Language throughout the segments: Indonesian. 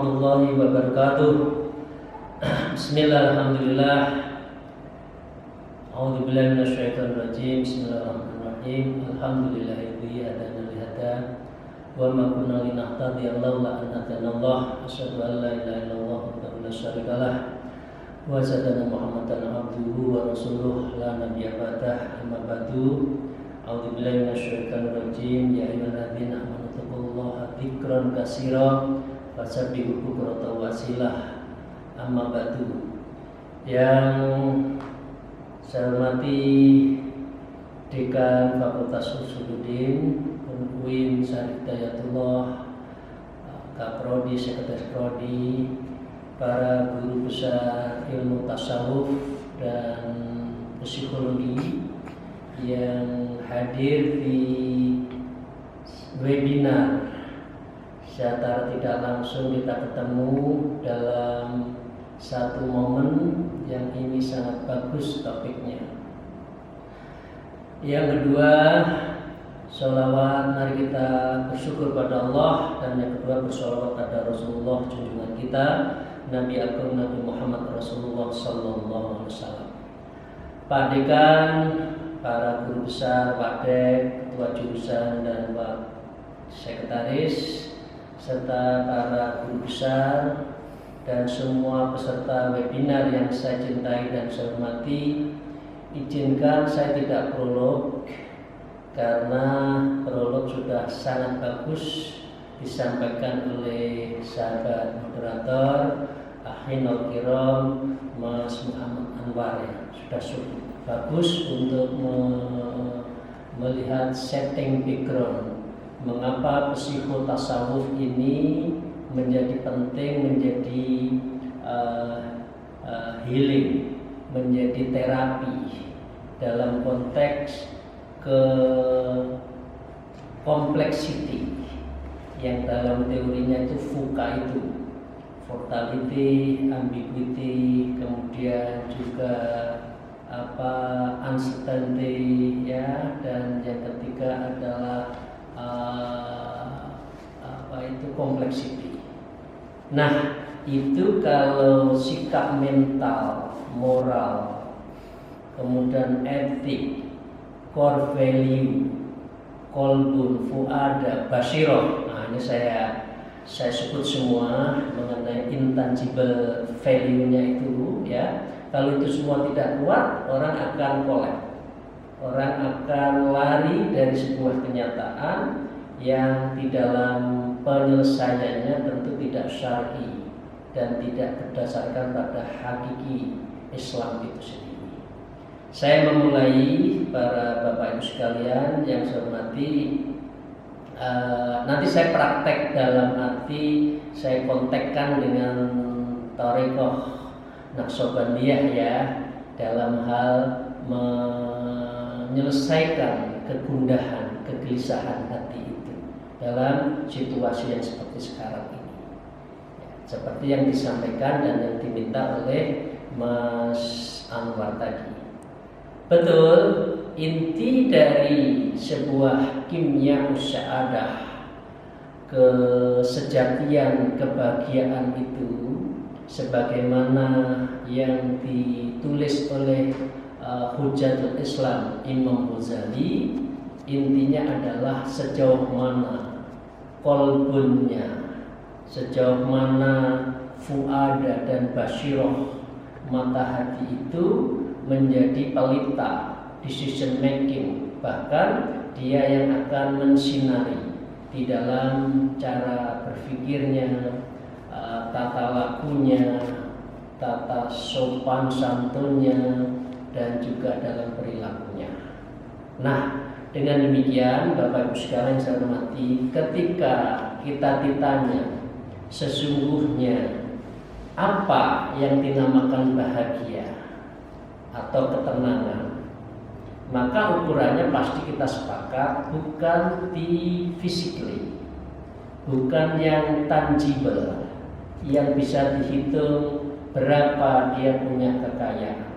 warahmatullahi wabarakatuh. Bismillah, alhamdulillah. A'udzubillahi minasyaitonirrajim. Bismillahirrahmanirrahim. Alhamdulillahilladzi hadana li hada wa ma kunna linahtadiya laula an hadanallah. Asyhadu an la ilaha illallah wahdahu la syarikalah wa asyhadu anna Muhammadan abduhu wa rasuluh la nabiyya ba'dah. Amma ba'du. A'udzubillahi minasyaitonirrajim. Ya ayyuhalladzina amanu taqullaha dzikran katsiran fasabbihu bukratan wa asilah. Amma ba'du. Yang saya hormati Dekan Fakultas Usuluddin UIN Syarif Hidayatullah, Kaprodi, Sekretaris Prodi, para guru besar ilmu tasawuf dan psikologi yang hadir di webinar secara tidak langsung kita ketemu dalam satu momen yang ini sangat bagus topiknya. Yang kedua, sholawat, mari kita bersyukur pada Allah. Dan yang kedua, bersolawat pada Rasulullah junjungan kita, Nabi Agung Nabi Muhammad Rasulullah Sallallahu Alaihi Wasallam. Pak Dekan, para guru besar, Pak Dek, ketua jurusan dan Pak Sekretaris, serta para guru besar dan semua peserta webinar yang saya cintai dan saya hormati, izinkan saya tidak prolog karena prolog sudah sangat bagus disampaikan oleh sahabat moderator Ahinul Kiram Mas Muhammad Anwar. Sudah bagus untuk melihat setting background mengapa psikotasawuf ini menjadi penting, menjadi healing, menjadi terapi dalam konteks ke complexity yang dalam teorinya itu VUCA itu volatility, ambiguity, kemudian juga uncertainty ya, dan yang ketiga adalah complexity. Nah, itu kalau sikap mental, moral, kemudian etik, core value, kolbun, fuada, basiroh. Nah, ini saya sebut semua mengenai intangible value-nya itu ya. Kalau itu semua tidak kuat, orang akan kolap. Orang akan lari dari sebuah kenyataan yang di dalam penyelesaiannya tentu tidak syar'i dan tidak berdasarkan pada hakiki Islam itu sendiri. Saya memulai, para Bapak Ibu sekalian yang saya hormati, nanti saya praktek dalam arti saya kontekkan dengan Thariqah Naqsyabandiyah ya, dalam hal menyelesaikan kegundahan, kegelisahan hati itu dalam situasi yang seperti sekarang ini ya, seperti yang disampaikan dan yang diminta oleh Mas Anwar tadi. Betul, inti dari sebuah kimia sa'adah, kesejatian kebahagiaan itu sebagaimana yang ditulis oleh Hujatul Islam Imam Ghazali, intinya adalah sejauh mana kolbunnya, sejauh mana fuada dan basiroh, mata hati itu menjadi pelita decision making, bahkan dia yang akan mensinari di dalam cara berpikirnya, tata lakunya, tata sopan santunnya, dan juga dalam perilakunya. Nah, dengan demikian Bapak Ibu sekalian saya hormati, ketika kita ditanya sesungguhnya apa yang dinamakan bahagia atau ketenangan, maka ukurannya pasti kita sepakat bukan di physically, bukan yang tangible, yang bisa dihitung berapa dia punya kekayaan,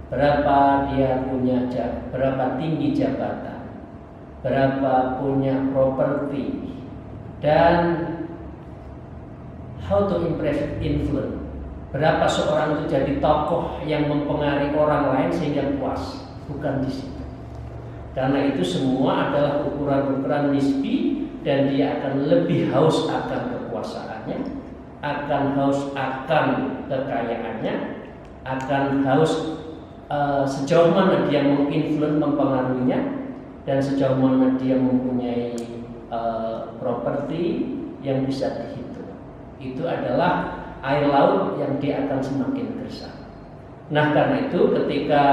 berapa dia punya berapa tinggi jabatan, berapa punya properti, dan how to impress influence. Berapa seorang itu jadi tokoh yang mempengaruhi orang lain sehingga puas, bukan di situ. Karena itu semua adalah ukuran-ukuran nisbi dan dia akan lebih haus akan kekuasaannya, akan haus akan kekayaannya, akan haus sejauh mana dia menginfluence, mempengaruhinya, dan sejauh mana dia mempunyai properti yang bisa dihitung. Itu adalah air laut yang dia akan semakin gersang. Nah, karena itu ketika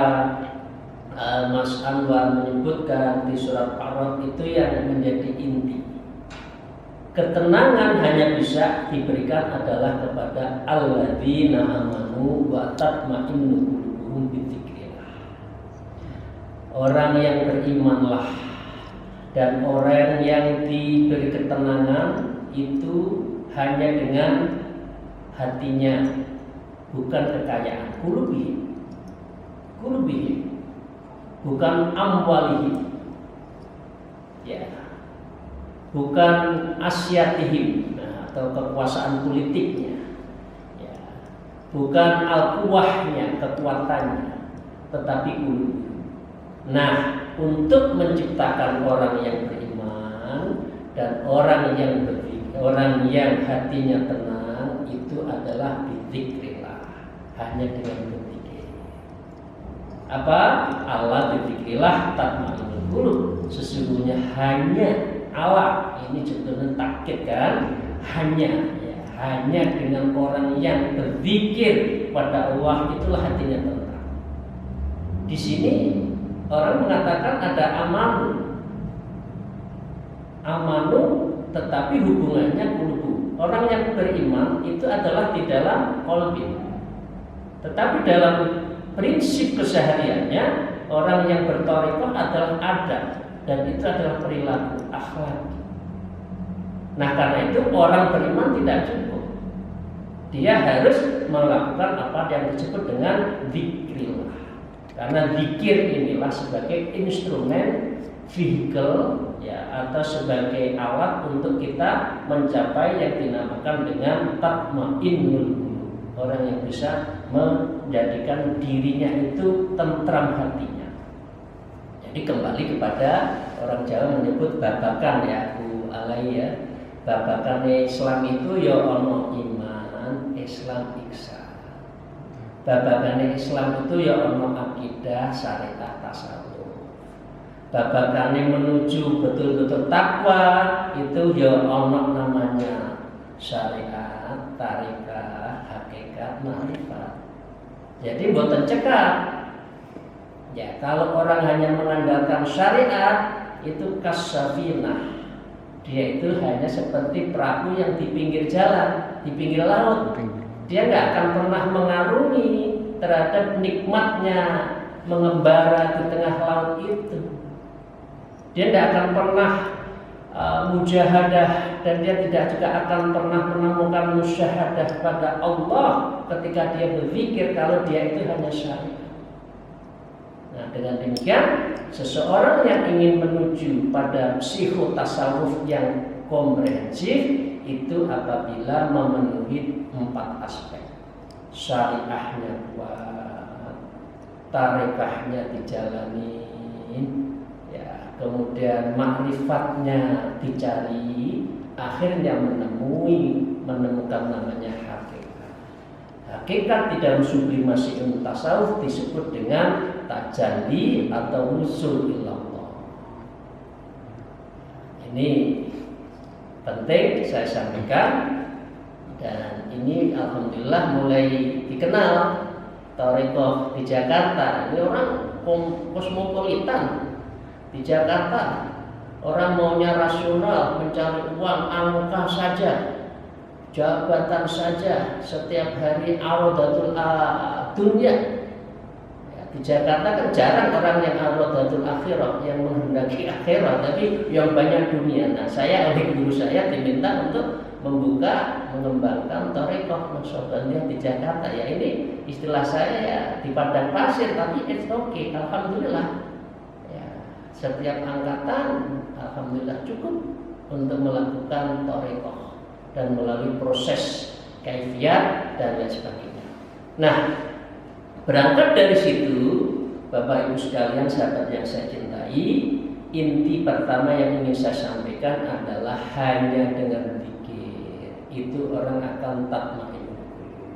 Mas Anwar menyebutkan di surat Ar-Ra'd itu yang menjadi inti, ketenangan hanya bisa diberikan adalah kepada alladzina amanu wa tatma'innu qulubuhum bidzikrillah. Orang yang berimanlah dan orang yang diberi ketenangan itu hanya dengan hatinya, bukan kekayaan. Kulubihi, bukan amwalihi, ya, bukan asyatihim, atau kekuasaan politiknya, ya, bukan al-quwahnya, kekuatannya, tetapi kulubihi. Nah, untuk menciptakan orang yang beriman dan orang yang hatinya tenang, itu adalah bidzikrillah, hanya dengan berzikir. Apa? Allah bidzikrillah tatma'innul qulub. Sesungguhnya hanya Allah, ini sebetulnya takkid kan? Hanya dengan orang yang berzikir pada Allah itulah hatinya tenang. Di sini orang mengatakan ada amanu, tetapi hubungannya qulubu. Orang yang beriman itu adalah di dalam qalbi. Tetapi dalam prinsip kesehariannya, orang yang berthariqah adalah adab, dan itu adalah perilaku akhlak. Nah, karena itu orang beriman tidak cukup. Dia harus melakukan apa yang disebut dengan zikrillah. Karena zikir inilah sebagai instrumen vehicle, ya, atau sebagai alat untuk kita mencapai yang dinamakan dengan tatma'innul qulub. Orang yang bisa menjadikan dirinya itu tentram hatinya. Jadi kembali kepada orang Jawa menyebut babakan, ya, Bu Alai, ya. Babakan Islam itu ya ono iman, Islam ihsan. Babakan Islam itu ya ono akidah, syariat, tasawuf. Babakane menuju betul-betul takwa itu ya ono namanya syariat, tarekah, hakikat, ma'rifat. Jadi mboten cekak. Ya, kalau orang hanya mengandalkan syariat itu kasafinah. Dia itu hanya seperti perahu yang di pinggir jalan, di pinggir laut. Dia nggak akan pernah mengarungi terhadap nikmatnya mengembara di tengah laut itu. Dia tidak akan pernah mujahadah, dan dia tidak juga akan pernah menemukan musyahadah pada Allah ketika dia berpikir kalau dia itu hanya syariat. Nah, dengan demikian seseorang yang ingin menuju pada psikotasawuf yang komprehensif itu apabila memenuhi 4 aspek. Syariahnya kuat, tarekahnya dijalani, ya, kemudian ma'rifatnya dicari, akhirnya menemukan namanya hakikat. Hakikat di dalam sublimasi ilmu tasawuf disebut dengan tajalli atau nusul ilallah. Ini penting saya sampaikan, dan ini alhamdulillah mulai dikenal thariqah di Jakarta. Ini orang kosmopolitan di Jakarta. Orang maunya rasional, mencari uang, angka saja, jabatan saja, setiap hari aradatul dunya. Di Jakarta kan jarang orang yang aradatul akhirah, yang menghendaki akhirat, tapi yang banyak dunia. Nah, saya oleh guru saya diminta untuk membuka, mengembangkan thariqah Naqsyabandiyah di Jakarta. Ya, ini istilah saya ya di padang pasir, tapi it's okay, alhamdulillah. Ya, setiap angkatan alhamdulillah cukup untuk melakukan thariqah, dan melalui proses kaifiyat dan lain sebagainya. Nah, berangkat dari situ, Bapak Ibu sekalian, sahabat yang saya cintai, inti pertama yang ingin saya sampaikan adalah hanya dengan zikir itu orang akan tatmainnul qulub.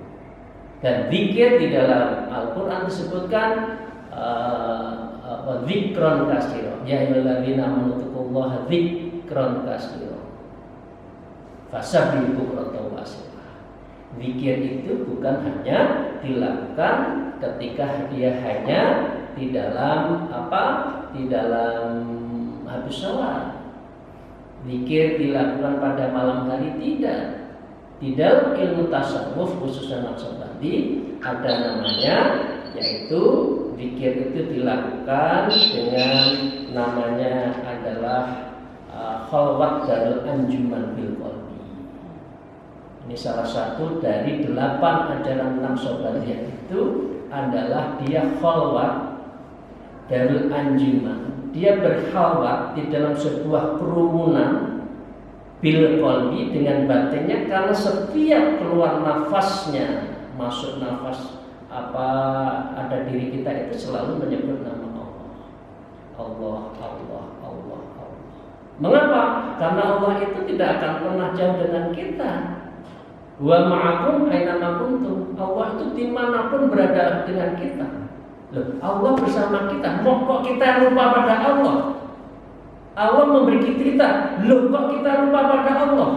Dan zikir di dalam Al-Quran disebutkan dzikron katsira, ya ayyuhalladzina amanu taqullaha dzikron katsira fasabbihu bukratan wa asila. Zikir itu bukan hanya dilakukan ketika dia hanya di dalam di dalam habis sholat. Zikir dilakukan pada malam hari, tidak. Di dalam ilmu tasawuf khususnya Naqsyabandi ada namanya, yaitu zikir itu dilakukan dengan namanya adalah khalwat darul anjuman bil qalbi. Ini salah satu dari 8 ajaran Naqsyabandiyah itu adalah dia khalwat darul anjuman. Dia berkhalwat di dalam sebuah kerumunan bil qalbi dengan batinnya, karena setiap keluar nafasnya, masuk nafas ada diri kita itu selalu menyebut nama Allah. Allah, Allah, Allah, Allah. Mengapa? Karena Allah itu tidak akan pernah jauh dengan kita. Wa ma'akum aina ma kuntum. Allah itu dimanapun berada dengan kita. Loh, Allah bersama kita. Kok kita lupa pada Allah? Allah memberi kita. Loh, kok kita lupa pada Allah?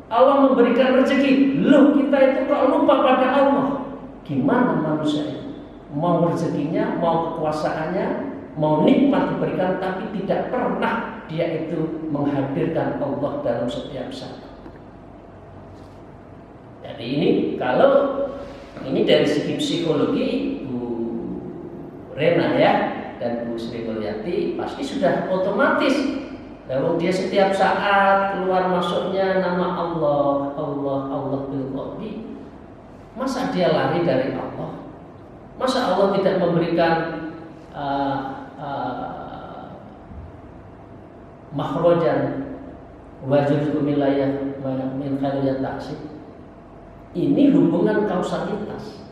Allah memberikan rezeki. Loh, kita itu kok lupa pada Allah? Gimana manusia itu? Mau rezekinya, mau kekuasaannya, mau nikmat diberikan, tapi tidak pernah dia itu menghadirkan Allah dalam setiap saat. Jadi ini kalau ini dari segi psikologi Bu Rena ya dan Bu Sri Mulyati pasti sudah otomatis. Kalau dia setiap saat keluar masuknya nama Allah, Allah, Allah bil qalbi. Masa dia lari dari Allah? Masa Allah tidak memberikan makhrajan wajibul milayah min khairiyat taksib? Ini hubungan kausalitas.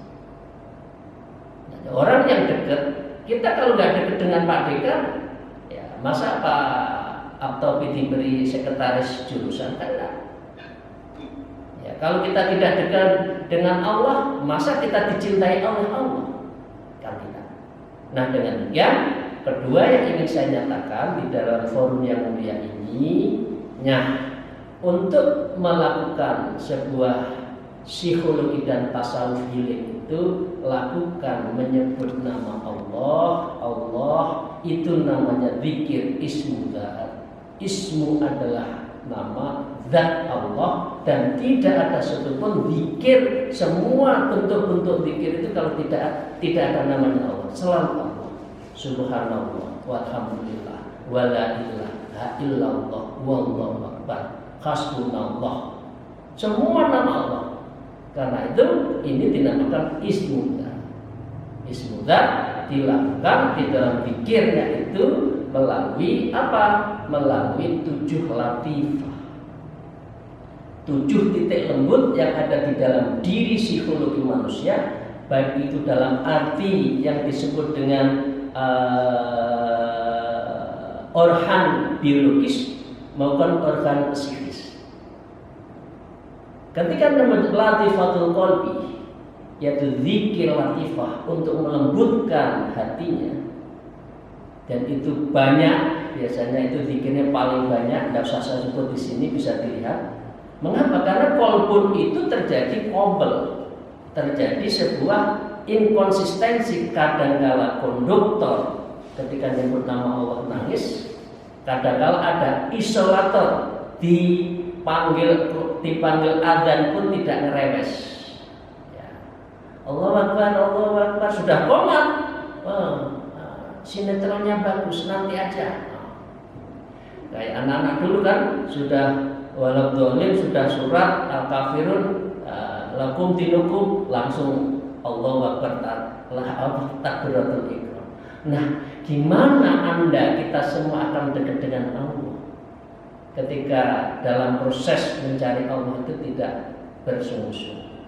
Orang yang dekat, kita kalau nggak dekat dengan Pak Dekan, ya masa Pak Abtopi diberi sekretaris jurusan kan enggak? Ya, kalau kita tidak dekat dengan Allah, masa kita dicintai oleh Allah? Kan tidak. Nah, dengan demikian, kedua yang ingin saya nyatakan di dalam forum yang mulia ini, untuk melakukan sebuah psikologi dan tasawuf healing itu, lakukan menyebut nama Allah. Allah itu namanya zikir ismu zat. Ismu adalah nama zat Allah, dan tidak ada satupun zikir, semua bentuk-bentuk zikir itu kalau tidak ada namanya Allah, selalu Allah. Subhanallah walhamdulillah wala ilaha illallah wallahu akbar hasbunallah, semua nama Allah. Karena itu ini dinamakan ismu zat. Ismu zat dilakukan di dalam zikirnya itu melalui apa? Melalui 7 latifah, 7 titik lembut yang ada di dalam diri psikologi manusia, baik itu dalam arti yang disebut dengan organ biologis maupun organ psikis. Ketika menyebut latifatul qalbi, yaitu zikir latifah untuk melembutkan hatinya, dan itu banyak, biasanya itu zikirnya paling banyak, tidak usah saya sebut di sini, bisa dilihat. Mengapa? Karena kolbun itu terjadi kobel, terjadi sebuah inkonsistensi. Kadangkala konduktor ketika menyebut nama Allah nangis, kadangkala ada isolator dipanggil adzan pun tidak ngerewes. Ya. Allahu Akbar, Allahu Akbar, sudah komat. Sinetronnya bagus, nanti aja. Kayak anak-anak dulu kan sudah waladhdallin, sudah surat al-kafirun, lakum dinukum, langsung Allahu Akbar, takbiratul ihram. Nah, gimana kita semua akan dekat dengan Allah ketika dalam proses mencari Allah itu tidak bersungguh-sungguh?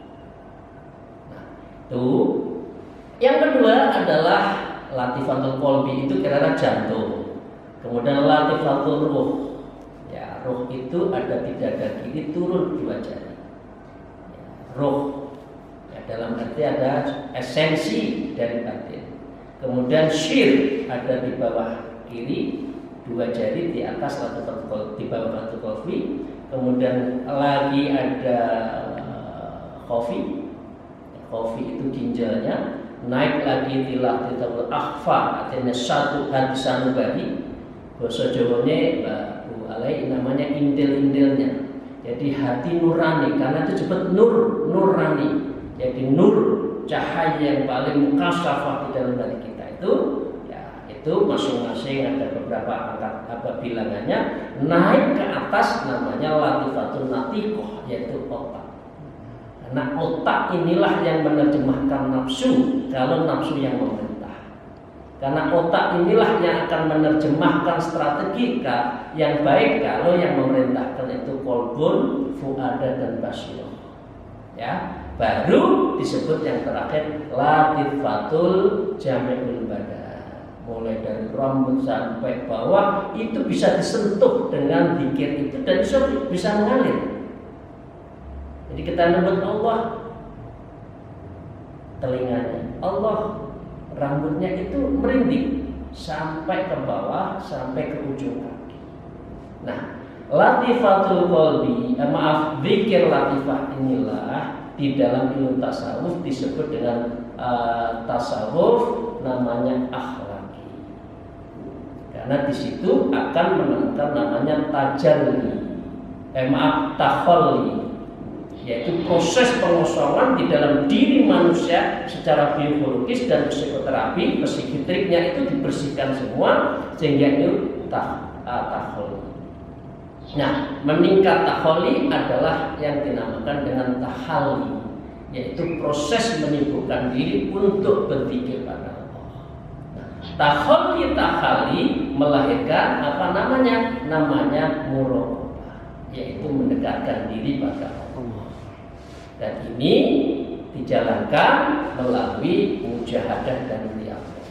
Tuh. Yang kedua adalah latifatul qalbi, itu kira-kira jantung. Kemudian latifatul ruh. Ya, ruh itu ada di dada kiri turun 2 jari. Ya, ruh. Ya, dalam arti ada esensi dari batin. Kemudian syir ada di bawah kiri 2 jari di atas latifatul qalbi, di bawah latifatul qalbi. Kemudian lagi ada khofi. Khofi itu ginjalnya. Naik lagi di latifatul akhfa, artinya satu hati sanubari. Bahasa Jawanya Bu Alai namanya indil-indilnya. Jadi hati nurani, karena itu disebut nurani. Jadi nur, cahaya yang paling mukasyafah di dalam diri kita itu, ya itu masing-masing ada beberapa angka bilangannya. Naik ke atas namanya latifatul natiqah, yaitu otak. Karena otak inilah yang menerjemahkan nafsu, kalau nafsu yang memerintah. Karena otak inilah yang akan menerjemahkan strategi yang baik, kalau yang memerintahkan itu qalbun, fuada dan basirah. Ya, baru disebut yang terakhir latifatul jami'ul badan. Mulai dari rambut sampai bawah itu bisa disentuh dengan zikir itu dan bisa mengalir. Jadi kita nyebut Allah, telinganya Allah, rambutnya itu merinding sampai ke bawah, sampai ke ujung kaki. Nah, latifatul qalbi, zikir latifah inilah di dalam ilmu tasawuf disebut dengan tasawuf namanya akhlaki. Karena di situ akan menemukan namanya tajalli, takhalli, yaitu proses pengosongan di dalam diri manusia secara biologis dan psikoterapi, psikiatriknya itu dibersihkan semua sehingga itu takhalli. Nah, meningkat takhalli adalah yang dinamakan dengan tahalli, yaitu proses menyibukkan diri untuk berpikir pada Allah. Nah, takhalli melahirkan apa namanya? Namanya muraqabah, yaitu mendekatkan diri pada Allah. Dan ini dijalankan melalui mujahadah dan riyadhah.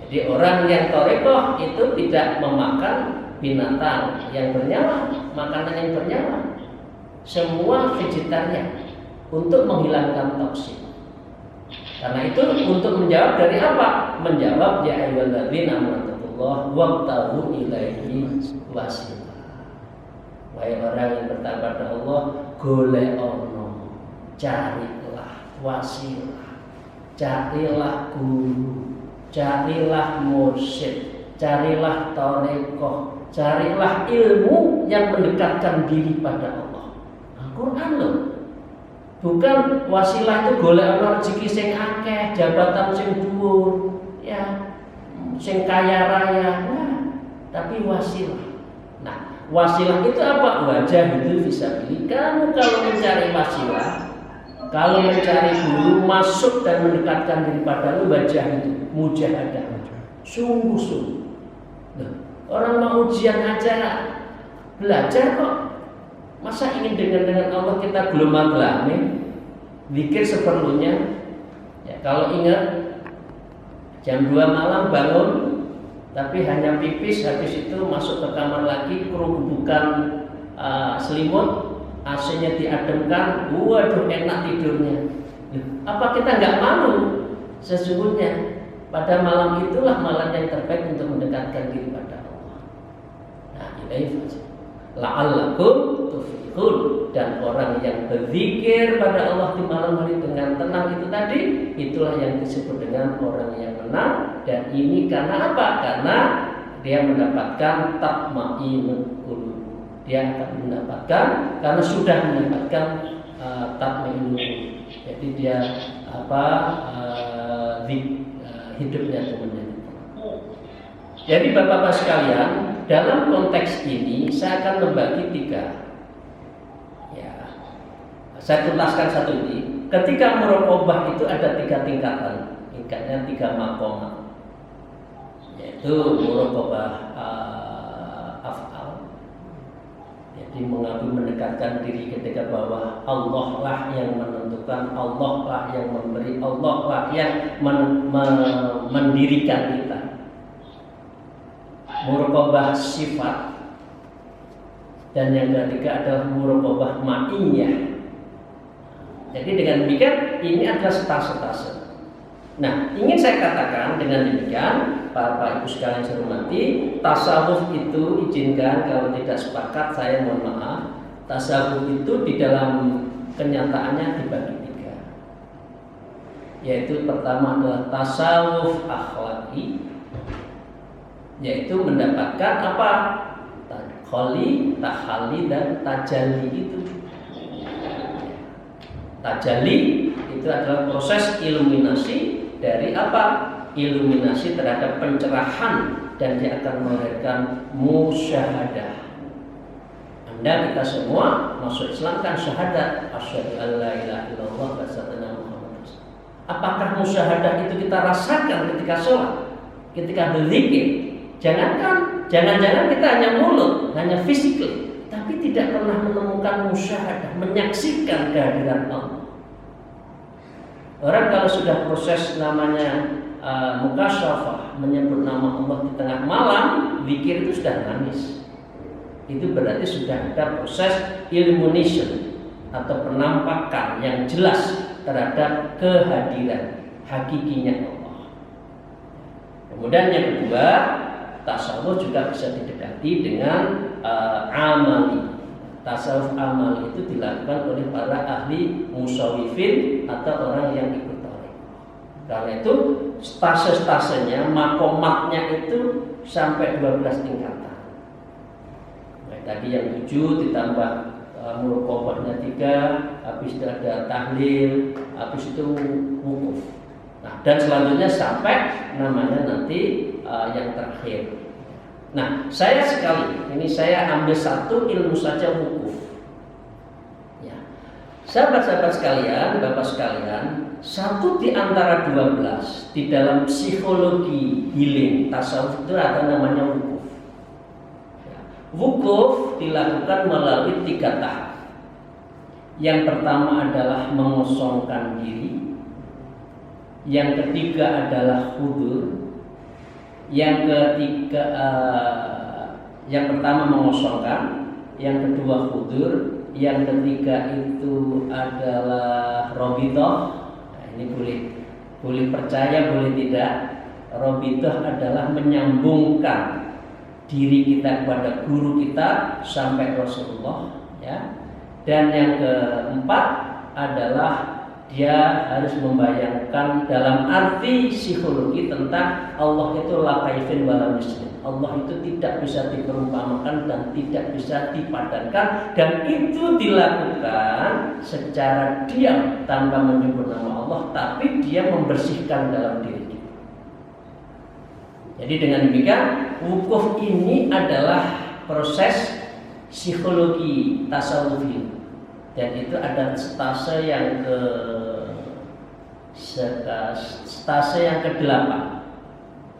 Jadi orang yang thariqah itu tidak memakan binatang yang bernyawa, makanan yang bernyawa, semua vegetarian untuk menghilangkan toksin. Karena itu untuk menjawab dari apa? Menjawab ya ayyuhalladzina amanu wabtaghu ilaihi wasilah. Wahai orang yang bertakwa pada Allah, golek ono, carilah wasilah, carilah guru, carilah mursyid, carilah thariqah, carilah ilmu yang mendekatkan diri pada Allah. Al-Quran loh. Bukan wasilah itu golek ana rezeki sing akeh, jabatan sing dhuwur, ya, sing kaya raya. Nah, tapi wasilah. Nah, wasilah itu apa? Wajah itu fisabilillah. Kamu kalau mencari wasilah, kalau mencari guru masuk dan mendekatkan diri pada wajah itu mujahadah. Sungguh-sungguh. Nah, orang mau ujian aja belajar kok. Masa ingin dengan Allah kita belum maglami? Zikir seperlunya. Ya, kalau ingat jam 2 malam bangun, tapi hanya pipis, habis itu masuk ke kamar lagi, kerubukan selimut, AC-nya diademkan, waduh enak tidurnya. Apa kita nggak malu? Sesungguhnya pada malam itulah malam yang terbaik untuk mendekatkan diri pada Allah. Nah, ilaihi la'allakum tuflihun. Dan orang yang berzikir pada Allah di malam hari dengan tenang itu tadi, itulah yang disebut dengan orang yang menang. Dan ini karena apa? Karena dia mendapatkan tatma'innul qulub. Dia akan mendapatkan karena sudah mendapatkan tatma'innul qulub. Jadi dia hidupnya itu menjadi tenang. Jadi Bapak-bapak sekalian, dalam konteks ini saya akan membagi 3. Ya, saya tuntaskan satu ini. Ketika muraqabah itu ada 3 tingkatan, tingkatnya 3 maqam, yaitu muraqabah af'al, Jadi mendekatkan diri ketika bahwa Allah lah yang menentukan, Allah lah yang memberi, Allah lah yang mendirikan kita. Muraqabah sifat. Dan yang ketiga adalah muraqabah ma'iyah. Jadi dengan demikian ini adalah stase-stase. Nah, ingin saya katakan dengan demikian, Bapak Ibu sekalian saya hormati, tasawuf itu izinkan kalau tidak sepakat saya mohon maaf. Tasawuf itu di dalam kenyataannya dibagi tiga. Yaitu pertama adalah tasawuf akhlaki, yaitu mendapatkan apa? Kholi, tahalli dan tajalli itu. Tajalli itu adalah proses iluminasi dari apa? Iluminasi terhadap pencerahan, dan dia akan melahirkan musyahadah. Anda kita semua masuk Islam kan syahadat, asyhadu an la ilaha illallah wa asyhadu anna muhammadar rasulullah. Apakah musyahadah itu kita rasakan ketika sholat, ketika berzikir? Jangan-jangan kita hanya mulut, hanya fisikal, tapi tidak pernah menemukan musyahadah, menyaksikan kehadiran Allah. Orang kalau sudah proses namanya mukasyafah, menyebut nama Allah di tengah malam, zikir itu sudah nangis. Itu berarti sudah ada proses illumination atau penampakan yang jelas terhadap kehadiran hakikinya Allah. Kemudian yang kedua, tasawuf juga bisa didekati dengan amali. Tasawuf amali itu dilakukan oleh para ahli musawifin atau orang yang ikut tarekat. Karena itu stase-stasenya, makomatnya itu sampai 12 tingkatan. Nah, tadi yang 7 ditambah muraqabahnya 3, habis itu ada tahlil, habis itu wukuf. Nah, dan selanjutnya sampai namanya nanti yang terakhir. Nah, saya ambil satu ilmu saja, wukuf. Ya. Sahabat-sahabat sekalian, Bapak sekalian, satu di antara 12 di dalam psikologi healing tasawuf itu ada namanya wukuf. Ya. Wukuf dilakukan melalui 3 tahap. Yang pertama adalah mengosongkan diri. Yang ketiga adalah hudur. Yang ketiga, yang pertama mengosongkan, yang kedua hudur, yang ketiga itu adalah robitoh. Nah, ini boleh percaya, boleh tidak. Robitoh adalah menyambungkan diri kita kepada guru kita sampai Rasulullah, ya. Dan yang keempat adalah dia harus membayangkan dalam arti psikologi tentang Allah itu la kaifin wala misli. Allah itu tidak bisa diperumpamakan dan tidak bisa dipadankan, dan itu dilakukan secara diam tanpa menyebut nama Allah, tapi dia membersihkan dalam diri kita. Jadi dengan demikian wukuf ini adalah proses psikologi tasawufi. Dan itu ada stase yang ke-8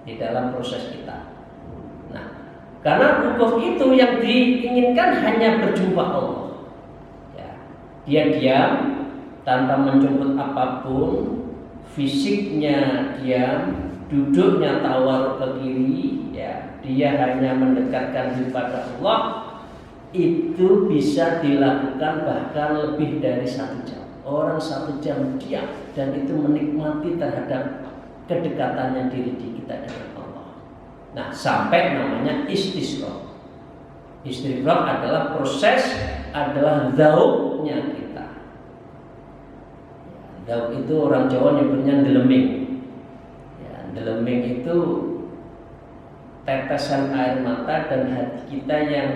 di dalam proses kita. Nah, karena wukuf itu yang diinginkan hanya berjumpa Allah. Ya, dia diam tanpa menjemput apapun, fisiknya diam, duduknya tawar ke kiri, ya, dia hanya mendekatkan diri pada Allah. Itu bisa dilakukan bahkan lebih dari 1 jam. Orang 1 jam diam dan itu menikmati terhadap kedekatannya diri kita dengan Allah. Nah, sampai namanya istisqa. Istighraq adalah proses, adalah dzauqnya kita. Dzauq itu orang Jawa nyebutnya deleming. Ya, deleming itu tetesan air mata dan hati kita yang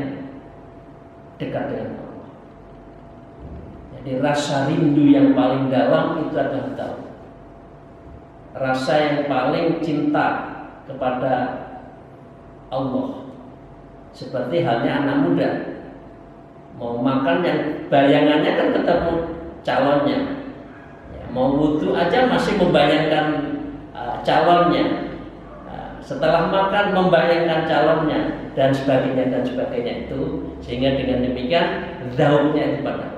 dekat dengan Allah. Jadi rasa rindu yang paling dalam itu adalah dzauq. Rasa yang paling cinta kepada Allah. Seperti halnya anak muda mau makan, yang bayangannya kan ketemu calonnya, ya, mau wudu aja masih membayangkan calonnya, setelah makan membayangkan calonnya, dan sebagainya itu, sehingga dengan demikian zauknya itu pada.